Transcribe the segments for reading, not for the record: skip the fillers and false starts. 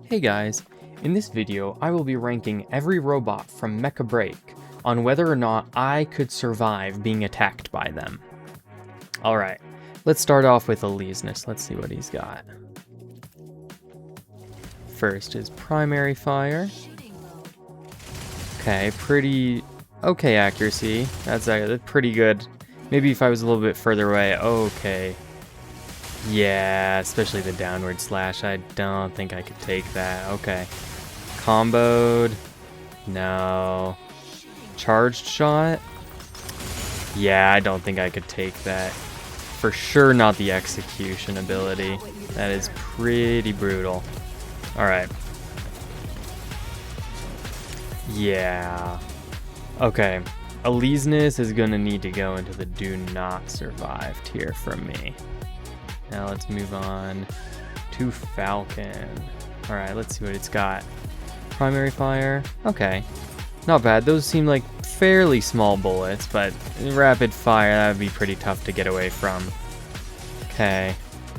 Hey guys, in this video I will be ranking every robot from Mecha Break on whether or not I could survive being attacked by them. Alright, let's start off with Elysius. Let's see what he's got. First is primary fire. Okay, pretty okay accuracy. That's pretty good. Maybe if I was a little bit further away. Okay. Yeah, especially the downward slash. I don't think I could take that. Okay. Comboed. No. Charged shot. Yeah, I don't think I could take that. For sure not the execution ability. That is pretty brutal. Alright. Yeah. Okay. Elysius is going to need to go into the do not survive tier from me. Now let's move on to Falcon. Alright, let's see what it's got. Primary fire. Okay. Not bad. Those seem like fairly small bullets, but rapid fire, that would be pretty tough to get away from. Okay.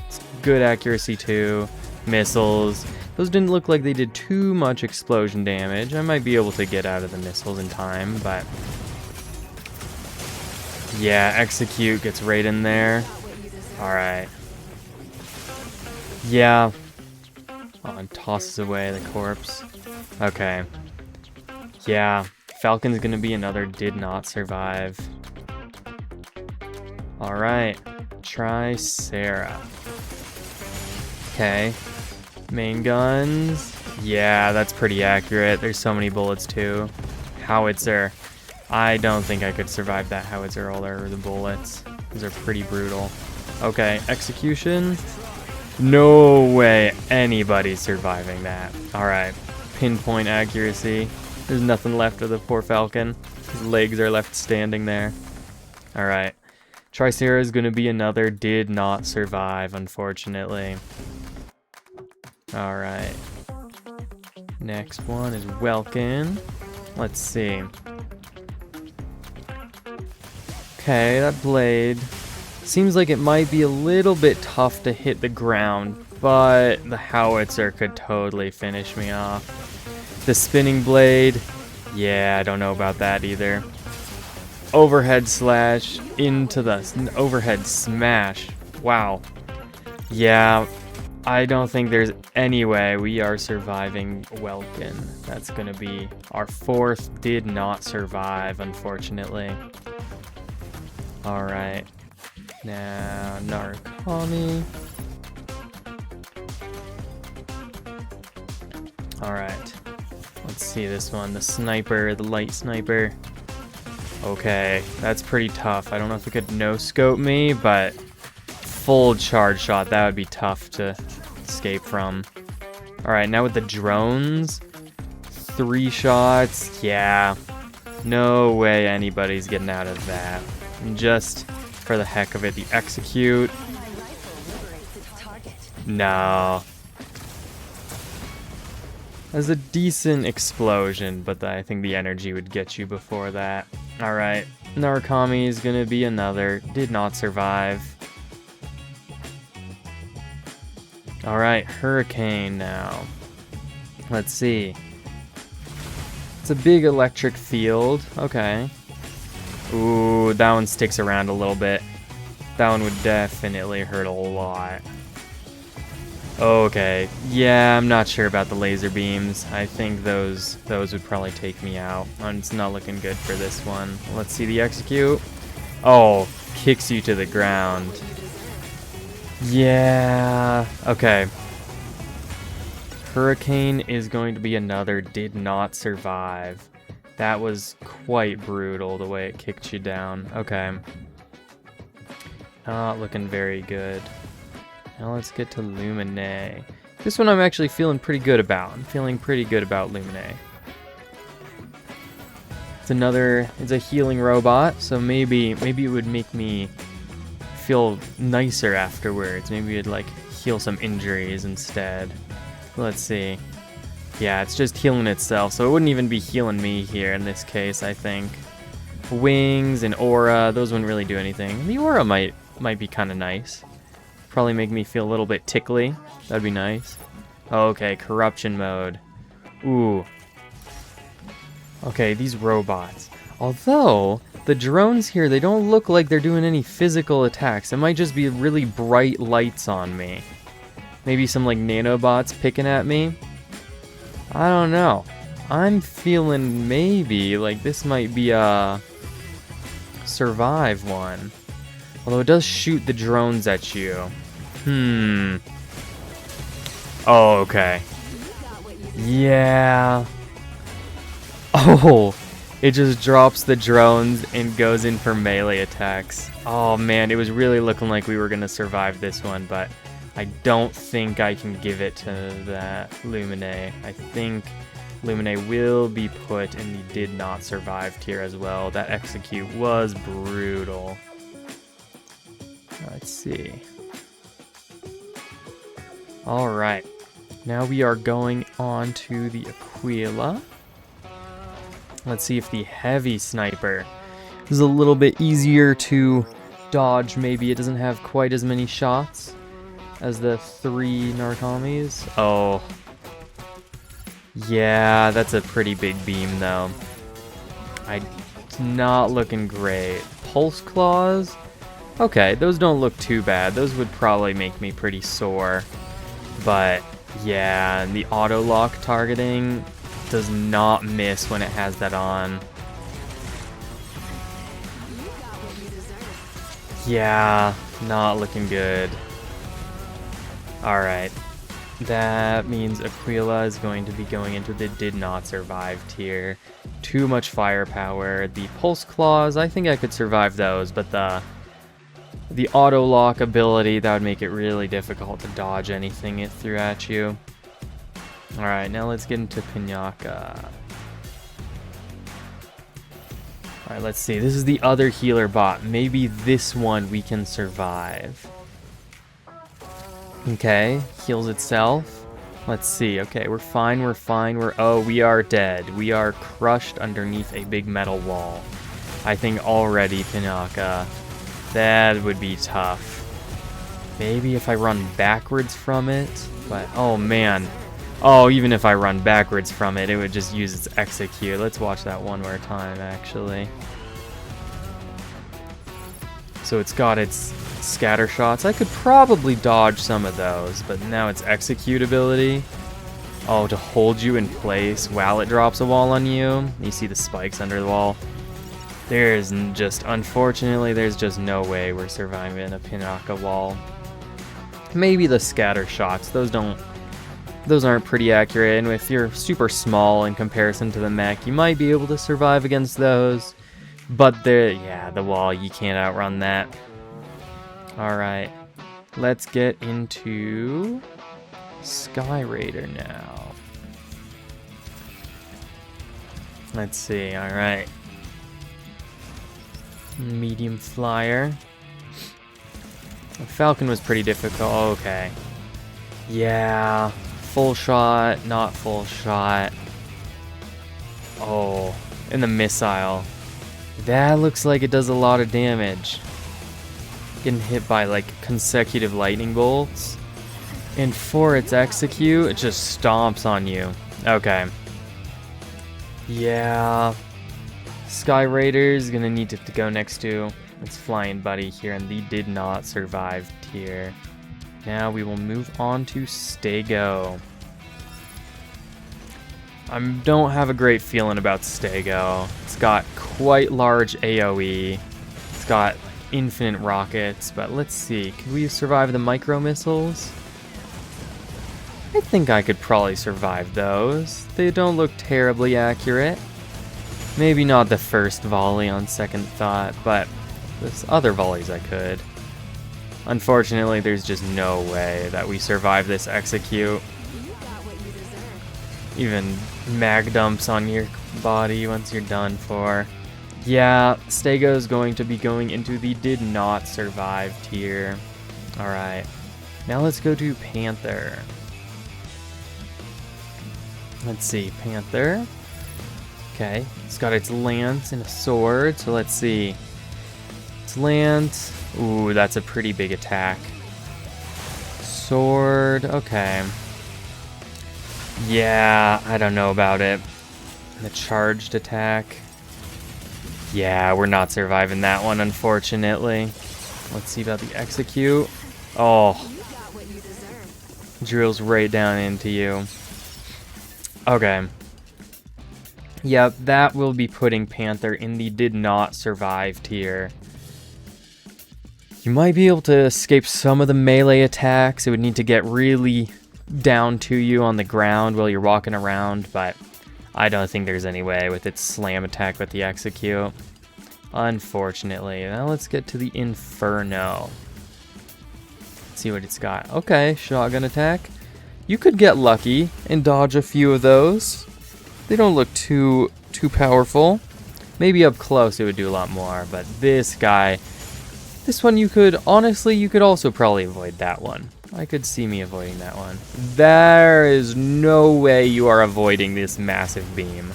It's good accuracy too. Missiles. Those didn't look like they did too much explosion damage. I might be able to get out of the missiles in time, but... yeah, execute gets right in there. Alright. Yeah. Oh, and tosses away the corpse. Okay. Yeah. Falcon's gonna be another did not survive. Alright. Try Sarah. Okay. Main guns. Yeah, that's pretty accurate. There's so many bullets too. Howitzer. I don't think I could survive that howitzer roller or the bullets. These are pretty brutal. Okay, execution. No way anybody's surviving that. Alright, pinpoint accuracy. There's nothing left of the poor Falcon. His legs are left standing there. Alright, Tricera is going to be another did not survive, unfortunately. Alright. Next one is Welkin. Let's see. Okay, that blade seems like it might be a little bit tough to hit the ground, but the howitzer could totally finish me off. The spinning blade, yeah, I don't know about that either. Overhead slash into the overhead smash. Wow. Yeah, I don't think there's any way we are surviving Welkin. That's gonna be our fourth did not survive, unfortunately. Alright. Now, Narukami. Alright. Let's see this one. The sniper, the light sniper. Okay, that's pretty tough. I don't know if it could no-scope me, but full charge shot, that would be tough to escape from. Alright, now with the drones. 3 shots. Yeah. No way anybody's getting out of that. Just for the heck of it, the execute. No. That's a decent explosion, but I think the energy would get you before that. Alright, Narukami is gonna be another. Did not survive. Alright, Hurricane now. Let's see. It's a big electric field. Okay. Ooh, that one sticks around a little bit. That one would definitely hurt a lot. Okay, yeah, I'm not sure about the laser beams. I think those would probably take me out. It's not looking good for this one. Let's see the execute. Oh, kicks you to the ground. Yeah, okay. Hurricane is going to be another did not survive. That was quite brutal, the way it kicked you down. Okay. Not looking very good. Now let's get to Lumine. This one I'm actually feeling pretty good about. I'm feeling pretty good about Lumine. It's a healing robot, so maybe it would make me feel nicer afterwards. Maybe it'd like heal some injuries instead. Let's see. Yeah, it's just healing itself, so it wouldn't even be healing me here in this case, I think. Wings and aura, those wouldn't really do anything. The aura might be kind of nice. Probably make me feel a little bit tickly. That'd be nice. Okay, corruption mode. Ooh. Okay, these robots. Although, the drones here, they don't look like they're doing any physical attacks. It might just be really bright lights on me. Maybe some, like, nanobots picking at me. I don't know. I'm feeling maybe, like, this might be a survive one. Although it does shoot the drones at you. Oh, okay. Yeah. Oh, it just drops the drones and goes in for melee attacks. Oh man, it was really looking like we were gonna survive this one, but I don't think I can give it to that Lumine. I think Lumine will be put in the did not survive tier as well. That execute was brutal. Let's see. All right, now we are going on to the Aquila. Let's see if the heavy sniper is a little bit easier to dodge. Maybe it doesn't have quite as many shots as the 3 Narcomies. Oh. Yeah, that's a pretty big beam though. It's not looking great. Pulse claws? Okay, those don't look too bad. Those would probably make me pretty sore. But yeah, the auto lock targeting does not miss when it has that on. Yeah, not looking good. Alright. That means Aquila is going to be going into the did not survive tier. Too much firepower. The pulse claws, I think I could survive those, but the auto lock ability, that would make it really difficult to dodge anything it threw at you. Alright, now let's get into Pinaka. Alright, let's see. This is the other healer bot. Maybe this one we can survive. Okay, heals itself. Let's see. Okay, we're fine, oh, we are dead. We are crushed underneath a big metal wall. I think already, Pinaka. That would be tough. Maybe if I run backwards from it, but oh man. Oh, even if I run backwards from it, it would just use its execute. Let's watch that one more time, actually. So it's got its scatter shots. I could probably dodge some of those, but now its execute ability. Oh, to hold you in place while it drops a wall on you. You see the spikes under the wall. There's just, unfortunately, there's just no way we're surviving a Pinaka wall. Maybe the scatter shots, those aren't pretty accurate, and if you're super small in comparison to the mech, you might be able to survive against those. But the wall, you can't outrun that. Alright, let's get into Sky Raider now. Let's see, alright. Medium flyer. The Falcon was pretty difficult. Okay. Yeah. Full shot, not full shot. Oh, and the missile. That looks like it does a lot of damage. Getting hit by like consecutive lightning bolts. And for its execute, it just stomps on you. Okay. Yeah. Sky Raider's gonna need to go next to its flying buddy here in the did not survive tier. Now we will move on to Stego. I don't have a great feeling about Stego. It's got quite large AoE. It's got infinite rockets, but let's see. Could we survive the micro missiles? I think I could probably survive those. They don't look terribly accurate. Maybe not the first volley on second thought, but this other volleys I could. Unfortunately, there's just no way that we survive this execute. Even mag dumps on your body once you're done for. Yeah, Stego is going to be going into the did not survive tier. Alright, now let's go to Panther. Let's see, Panther. Okay, it's got its lance and a sword, so let's see. Its lance. Ooh, that's a pretty big attack. Sword, okay. Yeah, I don't know about it. The charged attack. Yeah, we're not surviving that one, unfortunately. Let's see about the execute. Oh, drills right down into you. Okay. Yep, that will be putting Panther in the did not survive tier. You might be able to escape some of the melee attacks. It would need to get really down to you on the ground while you're walking around, but I don't think there's any way with its slam attack with the execute. Unfortunately. Now let's get to the Inferno. Let's see what it's got. Okay, shotgun attack. You could get lucky and dodge a few of those. They don't look too powerful. Maybe up close it would do a lot more, but this guy, this one you could also probably avoid that one. I could see me avoiding that one. There is no way you are avoiding this massive beam.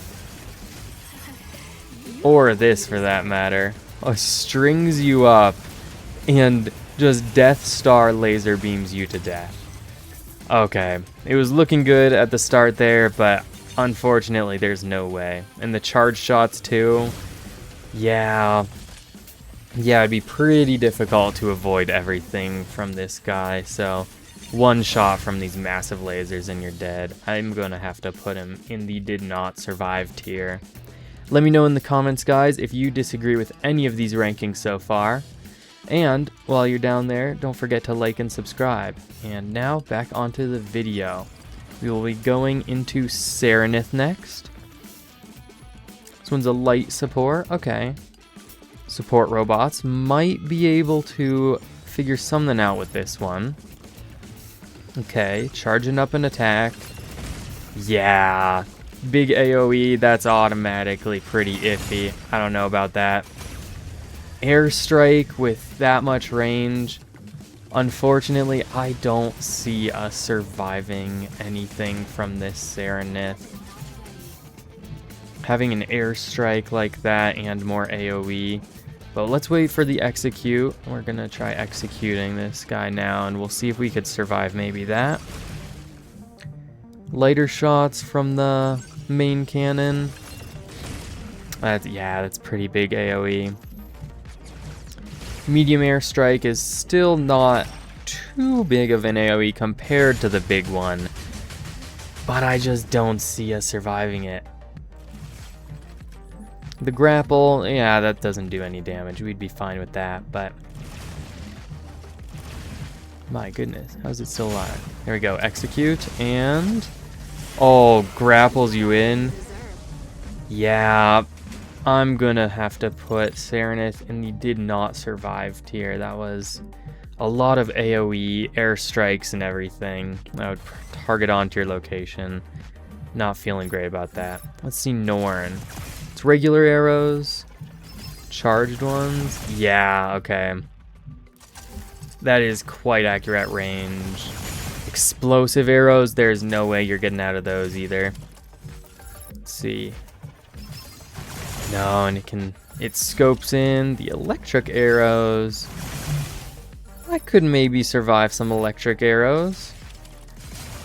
Or this, for that matter. Strings you up and just Death Star laser beams you to death. Okay, it was looking good at the start there, but unfortunately there's no way. And the charge shots too. Yeah, it'd be pretty difficult to avoid everything from this guy, so one shot from these massive lasers and you're dead. I'm gonna have to put him in the did not survive tier. Let me know in the comments, guys, if you disagree with any of these rankings so far. And while you're down there, don't forget to like and subscribe. And now back onto the video. We will be going into Serenith next. This one's a light support. Okay. Support robots might be able to figure something out with this one. Okay, charging up an attack. Yeah, big AoE, that's automatically pretty iffy. I don't know about that. Airstrike with that much range. Unfortunately, I don't see us surviving anything from this Serenith. Having an airstrike like that and more AoE. But let's wait for the execute. We're gonna try executing this guy now, and we'll see if we could survive maybe that. Lighter shots from the main cannon. That's pretty big AoE. Medium airstrike is still not too big of an AoE compared to the big one, but I just don't see us surviving it. The grapple, yeah, that doesn't do any damage. We'd be fine with that, but my goodness, how is it still alive? There we go, execute, and oh, grapples you in. Yeah, I'm gonna have to put Serenith in the did not survive tier. That was a lot of AoE, airstrikes, and everything. That would target onto your location. Not feeling great about that. Let's see Norn. It's regular arrows, charged ones. Yeah, okay. That is quite accurate range. Explosive arrows, there's no way you're getting out of those either. Let's see. No, and it scopes in the electric arrows. I could maybe survive some electric arrows.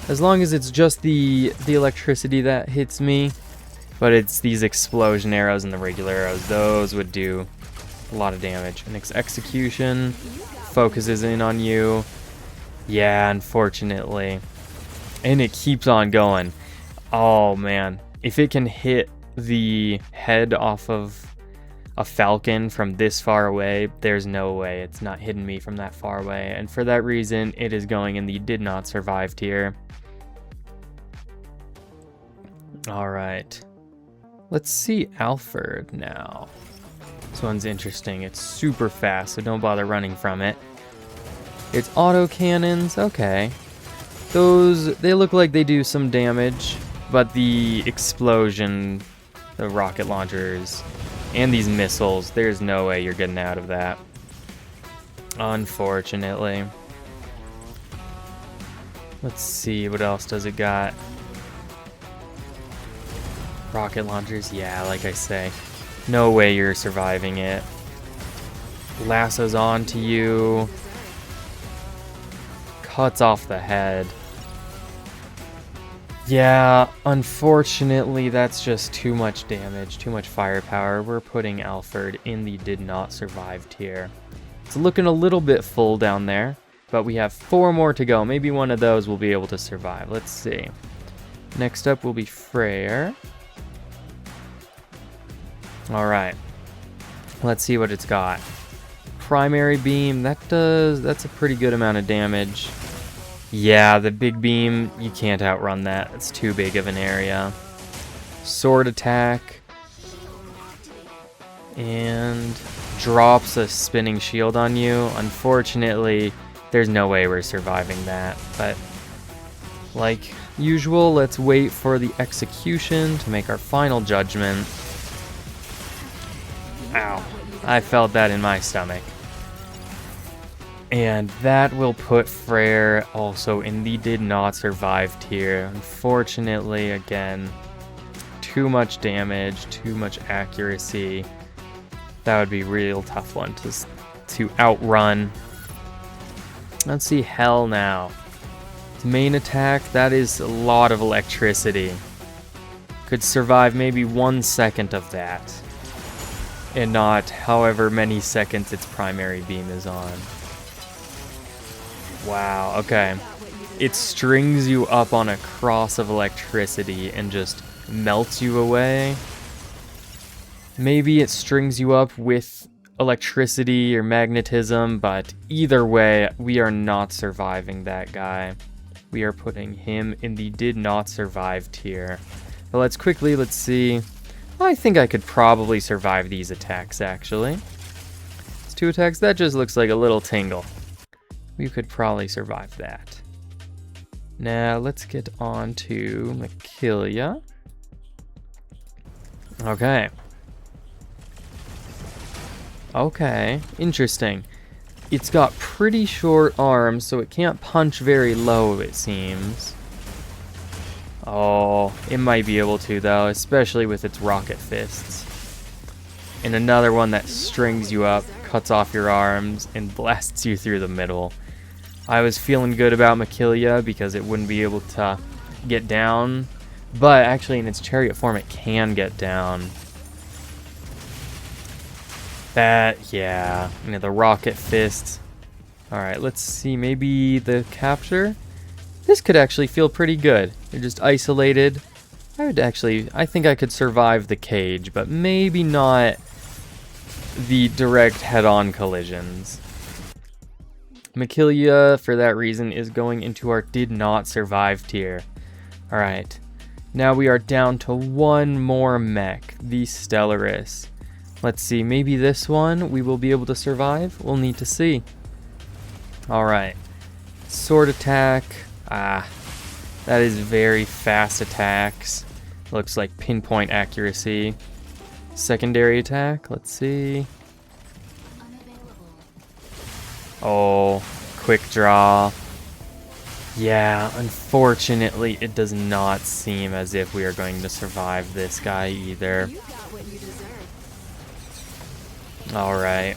As long as it's just the electricity that hits me. But it's these explosion arrows and the regular arrows. Those would do a lot of damage. And its execution focuses in on you. Yeah, unfortunately. And it keeps on going. Oh, man. If it can hit the head off of a falcon from this far away, there's no way it's not hitting me from that far away. And for that reason, it is going in the did not survive tier. All right. Let's see Alfred now. This one's interesting. It's super fast, so don't bother running from it. It's auto cannons. Okay. Those, they look like they do some damage, but the explosion, the rocket launchers, and these missiles, there's no way you're getting out of that. Unfortunately. Let's see, what else does it got? Rocket launchers, yeah, like I say. No way you're surviving it. Lassos onto you. Cuts off the head. Yeah, unfortunately, that's just too much damage, too much firepower. We're putting Alfred in the did not survive tier. It's looking a little bit full down there, but we have 4 more to go. Maybe one of those will be able to survive. Let's see. Next up will be Freyr. Alright. Let's see what it's got. Primary beam, that's a pretty good amount of damage. Yeah, the big beam, you can't outrun that. It's too big of an area. Sword attack. And drops a spinning shield on you. Unfortunately, there's no way we're surviving that. But like usual, let's wait for the execution to make our final judgment. Ow. I felt that in my stomach. And that will put Freyr also in the did not survive tier. Unfortunately, again, too much damage, too much accuracy. That would be a real tough one to outrun. Let's see Hell now. His main attack, that is a lot of electricity. Could survive maybe 1 second of that. And not however many seconds its primary beam is on. Wow, okay. It strings you up on a cross of electricity and just melts you away. Maybe it strings you up with electricity or magnetism, but either way, we are not surviving that guy. We are putting him in the did not survive tier. But let's see. I think I could probably survive these attacks, actually. It's 2 attacks, that just looks like a little tingle. We could probably survive that. Now, let's get on to Mecha. Okay. Okay, interesting. It's got pretty short arms, so it can't punch very low, it seems. Oh, it might be able to, though, especially with its rocket fists. And another one that strings you up, cuts off your arms, and blasts you through the middle. I was feeling good about Mecha because it wouldn't be able to get down, but actually in its chariot form it can get down. That, yeah, you know, the rocket fist. Alright, let's see, maybe the capture? This could actually feel pretty good. You're just isolated. I think I could survive the cage, but maybe not the direct head-on collisions. Mecha, for that reason, is going into our did not survive tier. Alright, now we are down to 1 more mech, the Stellaris. Let's see, maybe this one we will be able to survive? We'll need to see. Alright, sword attack. That is very fast attacks. Looks like pinpoint accuracy. Secondary attack, let's see. Oh, quick draw. Yeah, unfortunately, it does not seem as if we are going to survive this guy either. Alright.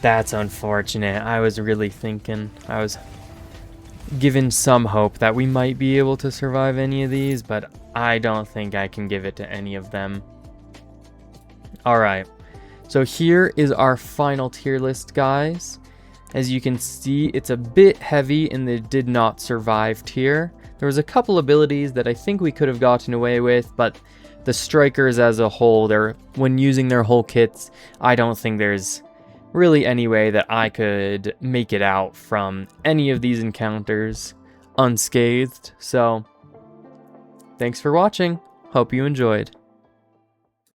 That's unfortunate. I was really thinking, I was given some hope that we might be able to survive any of these, but I don't think I can give it to any of them. Alright, so here is our final tier list, guys. As you can see, it's a bit heavy in the did not survive tier. There was a couple abilities that I think we could have gotten away with, but the strikers as a whole, when using their whole kits, I don't think there's really any way that I could make it out from any of these encounters unscathed. So, thanks for watching. Hope you enjoyed.